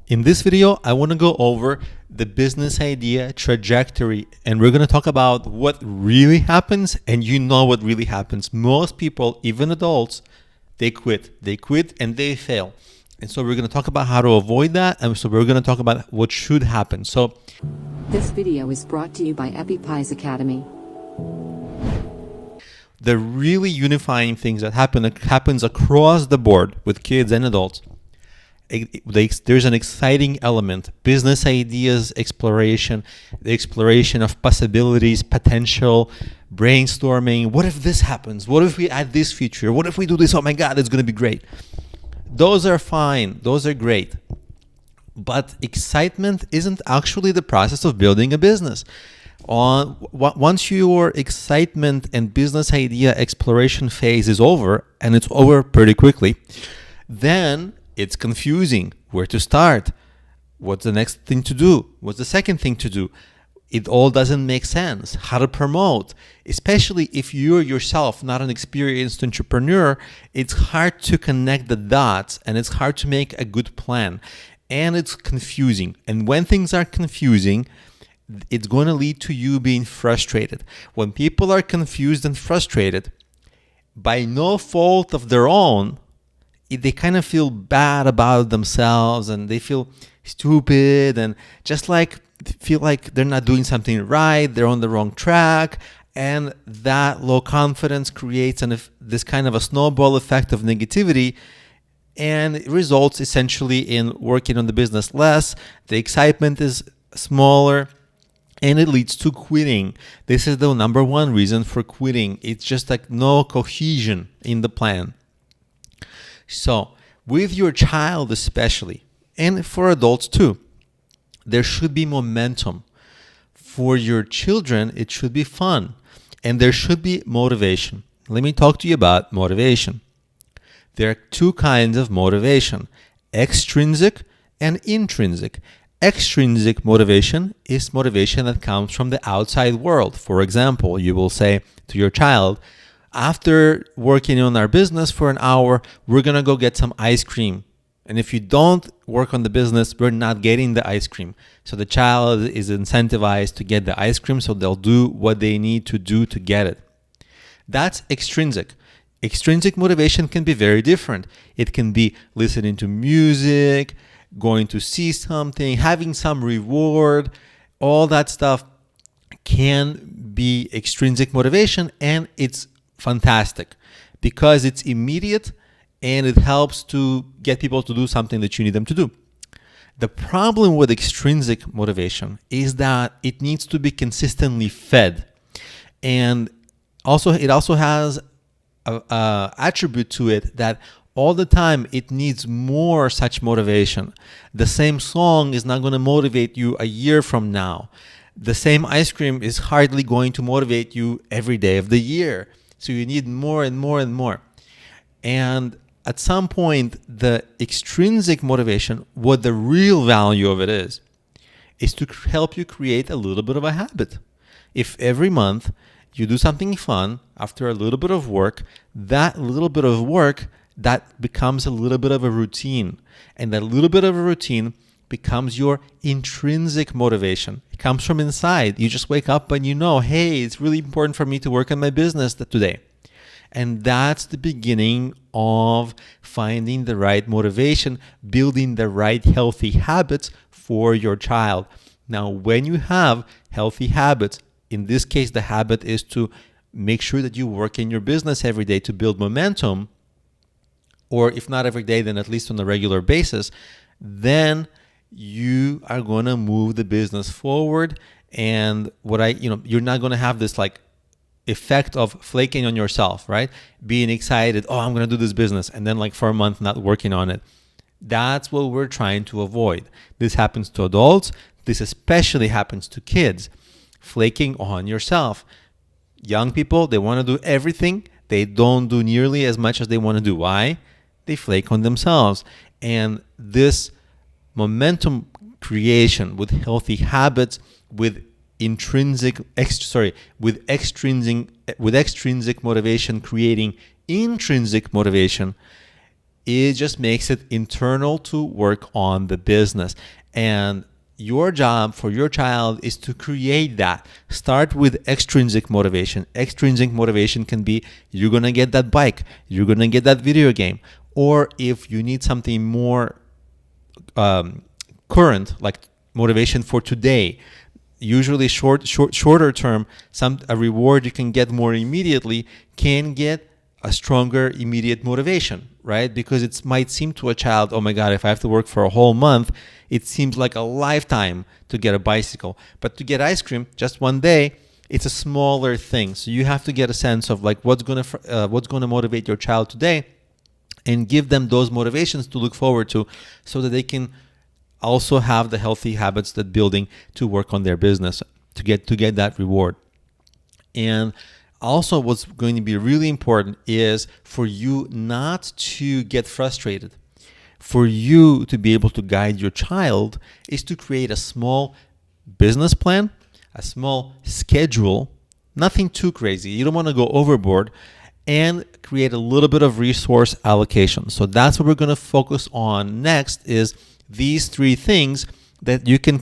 In this video, I want to go over the business idea trajectory, and we're going to talk about what really happens. And you know what really happens. Most people, even adults, they quit and they fail. And so we're going to talk about how to avoid that. And so we're going to talk about what should happen. So this video is brought to you by Appy Pie Academy. The really unifying things that happens across the board with kids and adults. There's an exciting element, business ideas exploration, the exploration of possibilities, potential, brainstorming. What if this happens? What if we add this feature? What if we do this? Oh my God, it's going to be great. Those are fine. Those are great. But excitement isn't actually the process of building a business. Once your excitement and business idea exploration phase is over, and it's over pretty quickly, then it's confusing. Where to start? What's the next thing to do? What's the second thing to do? It all doesn't make sense. How to promote? Especially if you're yourself not an experienced entrepreneur, it's hard to connect the dots and it's hard to make a good plan. And it's confusing. And when things are confusing, it's going to lead to you being frustrated. When people are confused and frustrated, by no fault of their own, they kind of feel bad about themselves and they feel stupid and just like feel like they're not doing something right, they're on the wrong track, and that low confidence creates this kind of a snowball effect of negativity, and it results essentially in working on the business less, the excitement is smaller, and it leads to quitting. This is the number one reason for quitting. It's just like no cohesion in the plan. So with your child especially, and for adults too, there should be momentum. For your children, it should be fun, and there should be motivation. Let me talk to you about motivation. There are two kinds of motivation, extrinsic and intrinsic. Extrinsic motivation is motivation that comes from the outside world. For example, you will say to your child, after working on our business for an hour, we're going to go get some ice cream. And if you don't work on the business, we're not getting the ice cream. So the child is incentivized to get the ice cream, so they'll do what they need to do to get it. That's extrinsic. Extrinsic motivation can be very different. It can be listening to music, going to see something, having some reward. All that stuff can be extrinsic motivation, and it's fantastic because it's immediate and it helps to get people to do something that you need them to do. The problem with extrinsic motivation is that it needs to be consistently fed, and it also has a attribute to it that all the time it needs more such motivation. The same song is not going to motivate you a year from now. The same ice cream is hardly going to motivate you every day of the year. So you need more and more and more. And at some point, the extrinsic motivation, what the real value of it is to help you create a little bit of a habit. If every month you do something fun after a little bit of work, that little bit of work, that becomes a little bit of a routine. And that little bit of a routine becomes your intrinsic motivation. It comes from inside. You just wake up and you know, hey, it's really important for me to work on my business today. And that's the beginning of finding the right motivation, building the right healthy habits for your child. Now, when you have healthy habits, in this case, the habit is to make sure that you work in your business every day to build momentum, or if not every day, then at least on a regular basis, then you are going to move the business forward. And you're not going to have this like effect of flaking on yourself, right? Being excited, oh, I'm going to do this business, and then like for a month not working on it. That's what we're trying to avoid. This happens to adults. This especially happens to kids. Flaking on yourself. Young people, they want to do everything. They don't do nearly as much as they want to do. Why? They flake on themselves. And this momentum creation with healthy habits, with extrinsic motivation creating intrinsic motivation It just makes it internal to work on the business. And your job for your child is to create that. Start with extrinsic motivation. Extrinsic motivation can be you're going to get that bike, you're going to get that video game. Or if you need something more current, like motivation for today, usually shorter term, a reward you can get more immediately can get a stronger immediate motivation, right? Because it might seem to a child, oh my God, if I have to work for a whole month, it seems like a lifetime to get a bicycle. But to get ice cream just one day, it's a smaller thing. So you have to get a sense of like what's gonna motivate your child today, and give them those motivations to look forward to, so that they can also have the healthy habits that building to work on their business to get that reward. And also, what's going to be really important is for you not to get frustrated. For you to be able to guide your child is to create a small business plan, a small schedule, nothing too crazy. You don't want to go overboard, and create a little bit of resource allocation. So that's what we're going to focus on next, is these three things that you can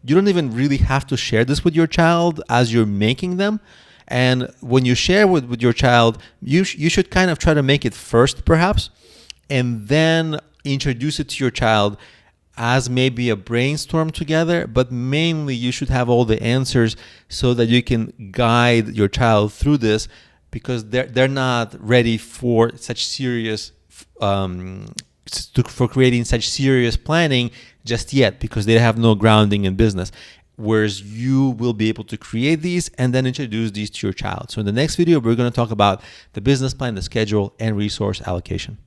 you don't even really have to share this with your child as you're making them. And when you share with your child, you should kind of try to make it first, perhaps, and then introduce it to your child as maybe a brainstorm together. But mainly, you should have all the answers so that you can guide your child through this, because they're not ready for such serious for creating such serious planning just yet, because they have no grounding in business. Whereas you will be able to create these and then introduce these to your child. So in the next video, we're going to talk about the business plan, the schedule, and resource allocation.